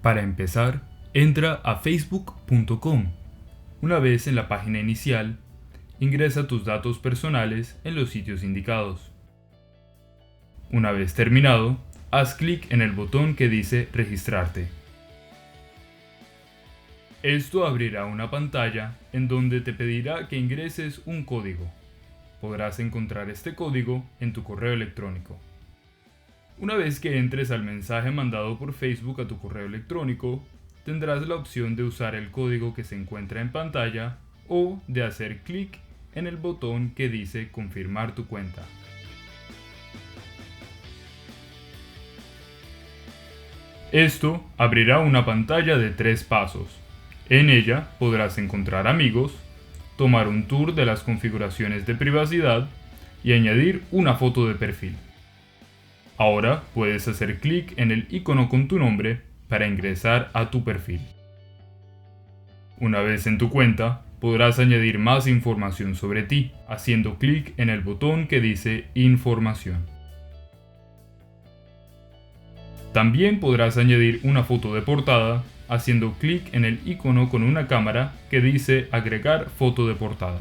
Para empezar, entra a facebook.com. Una vez en la página inicial, ingresa tus datos personales en los sitios indicados. Una vez terminado, haz clic en el botón que dice registrarte. Esto abrirá una pantalla en donde te pedirá que ingreses un código. Podrás encontrar este código en tu correo electrónico. Una vez que entres al mensaje mandado por Facebook a tu correo electrónico, tendrás la opción de usar el código que se encuentra en pantalla o de hacer clic en el botón que dice confirmar tu cuenta. Esto abrirá una pantalla de 3 pasos. En ella podrás encontrar amigos, tomar un tour de las configuraciones de privacidad y añadir una foto de perfil. Ahora puedes hacer clic en el icono con tu nombre para ingresar a tu perfil. Una vez en tu cuenta, podrás añadir más información sobre ti, haciendo clic en el botón que dice Información. También podrás añadir una foto de portada, haciendo clic en el icono con una cámara que dice Agregar foto de portada.